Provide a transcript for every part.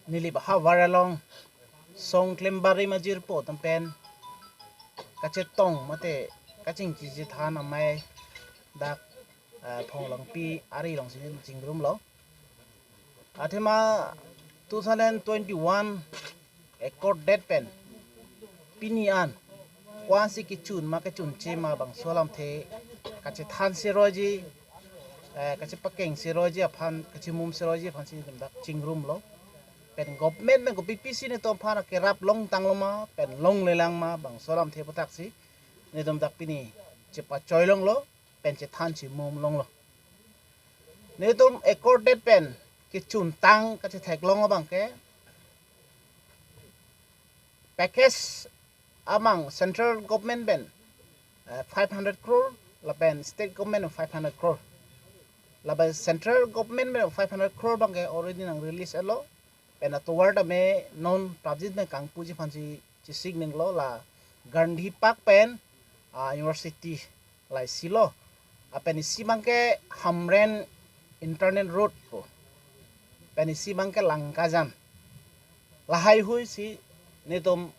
nili ba hawaralong song klembari majir po tampen kachetong mate kaching chi thana mai dak phong long pi ari long sin jingrum lo athema 2021 ekor dead pen pinian kwasi kichun ma kachun chema bang solam the kache than seroji kache pakeng seroji aphan kache mum seroji aphan sin dak jingrum lo pen government men ko PPC ne tom phana ke rap long tang loma pen long lelang ma bang solam the patak si ne dom dak pini che pa choi long lo pen che than chi mum long lo ne tom accorded pen ke chun tang ka che thek long bang ke package among central government pen 500 crore la pen state government 500 crore la pen central government pen 500 crore bang ke already nang release alo pen toward me non project me kang puji phansi chi signing lo la Gandhi Park pen university lai silo apen isi bangke hamren internet road po pen isi bangke langkajam lahai hui si netom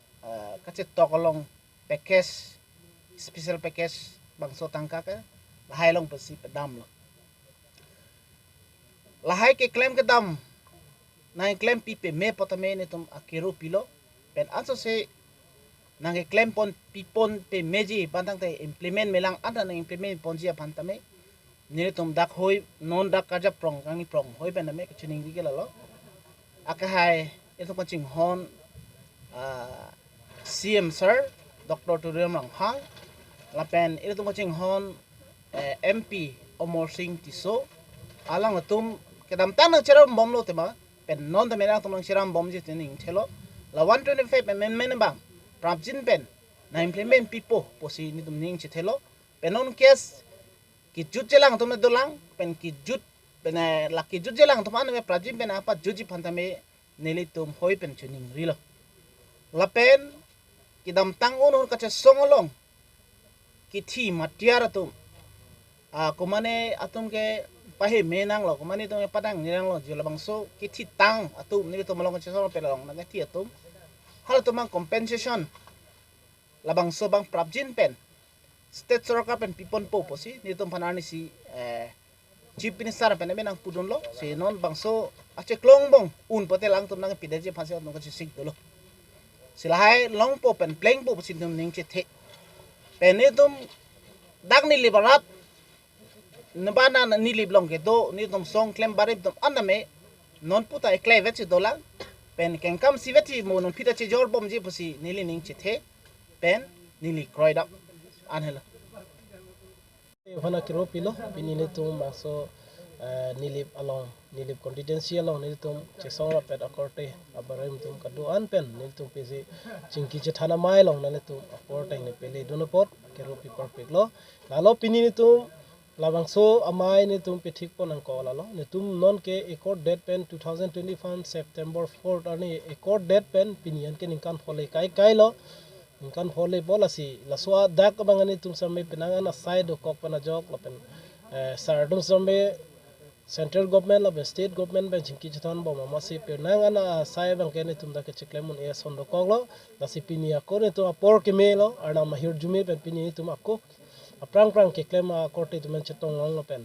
kacet tokolong package special package bangso tangka ke lahai long pesi pedam lo lahai ke claim ke dam na claim pipe me potame netom akero pilo pen anso se nang claim pon pipon pe meji bantang te implement melang ada na implement ponji apantame nile tum dak hoi non dak kaja prong kang ni prong hoi ben me chining di gela lo akahai itu paching hon CM sir Dr. Turiam Lang Hang lapen itu paching hon MP Omor Singh Tiso alang tum kedam tan cheram bom lo tema pen non ta merang tum lang cheram bom ji tining thelo la 125 amendment bang Prabjin pen na implement pipo posi ni tum ning chithelo penon kes ki jut jelang tum dolang pen ki jut pen la ki jut jelang tum an me prabjin pen apa juji phantame neli tum hoi pen chuning rilo la pen ki dam tang on ka cha songolong ki thi matiara tum kumane atum ke pahe menang lo kumane tum padang nirang lo jula bangso ki thi tang atum ni tum long cha so pelong na thi atum hal tumang compensation labang sobang prabjin pen state sorokar pen pipon po posi ni tum phanani si chief minister pen menang pudun lo si non bangso ache klong bong un pote lang tum nang pidaje phase no ka sing lo silahai long po pen pleng po posi tum ning che the pen ni tum dak ni liberat nabana ni liblong ke do ni tum song klem barib tum aname non puta eklai vet si dolang pen kengkam siveti monon pita che jor bom je posi nili ning che the pen nili kroid up anhela hana kiro pilo pini ne tum maso nilip along nilip contingency along ne tum che song pet akorte abarim tum kadu an pen ne tum pese chingki che thana mai long ne tum akorte ne pele dono pot kiro pi perfect lo lalo pini ne tum labang so amai ne tum pe thik pon ang ko lalo ne tum non ke ekor dead pen 2021 September 4 ani ekor dead pen pinian ke ningkan phole kai kai lo ningkan phole bolasi laswa dak bangani tum samme penangan side kok pana jok lo pen sardum samme central government lo state government ben chingki chatan bo mama si penangan sai bang ke ne tum da ke cheklemon e sondo kok lo dasi pinia ko ne to apor ke me lo arna mahir jume pen pini tum akko aprang prang ke klem korte tumen chetong ngong pen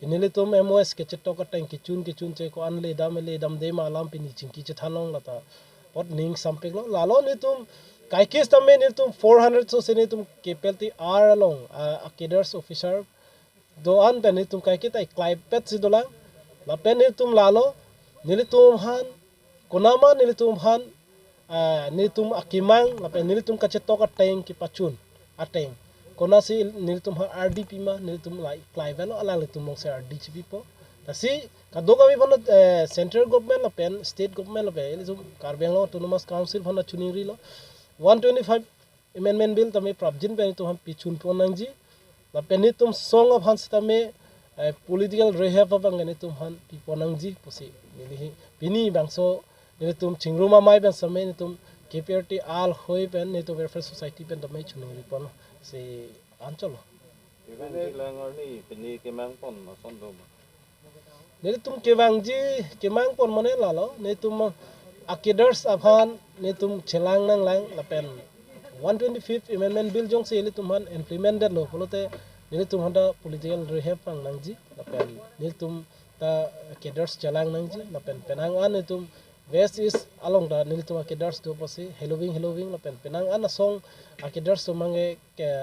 inili tum MOS ke chetok ka tang ki chun che ko anle dam de ma lam pini chingki che thanong lata pot ning sampek lo lalo ni tum kai kes tam ni tum 400 so se ni tum kepelti r along a cadres officer do an pen ni tum kai ke tai klai pet si dola la pen ni tum lalo ni tum han konama ni tum han ni tum akimang la pen ni tum ka chetok ka tang ki pachun ateng kona si niltum ha RDP ma niltum lai clivel ala niltum mong se RDP po tasi kadoga mi bana central government la pen state government la pe elisum karbeng lo autonomous council bana chuning ri lo 125 amendment bill tame prabjin pe to ham pichun ponangji la pen ni tum song of hans tame political rehab bang ni tum han pi ponangji posi ni pini bangso ni tum chingruma mai ben same ni tum KPRT al hoi pen ni to welfare society pen tame chuning ri pon si ancol ne tum ke bangji ke mang pon mane lalo ne tum akiders aphan ni tum chelang nang lang lapen 125th amendment bill jong se li tum han implemented lo polote ni tum handa political rehab pang nang ji lapen ni tum ta akiders chelang nang ji lapen penang an ni tum west is along da ni tum akiders do pasi halloween lapen penang an song akiders to mange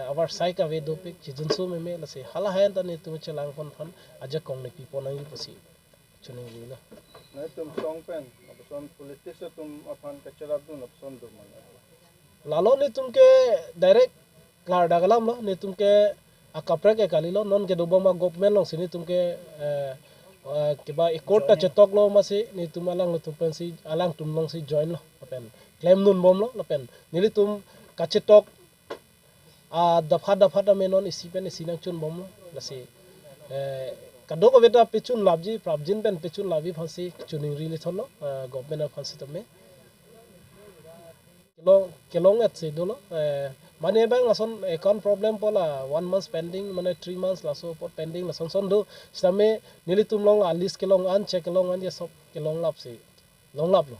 our saika ve do pik chijun su me la se hala hayan ta ni tum chelang pon aja kong ni pipo nang ji pasi chuning li la na tum song pen apson politisa tum apan kacharap dun apson do man lalo ni tumke direct klar dagalam lo ni tumke akapre ke kalilo non ke dobo ma government long sini tumke ke ba ikot ta chetok lo masi ni tumalang lo tumpen si alang tum long si join lo pen claim nun bom lo pen nili tum ka chetok a dapha da menon isi pen sinang chun bom lo lasi kado ko beta pichun labji prabjin pen pichun labi phansi chuning ri li tholo government phansi tame kelong at se dolo mane bang lason account problem pola 1 month pending mane 3 months laso pot pending lason son do same nili tum long list kelong an check kelong an ye sok kelong lap se long lap lo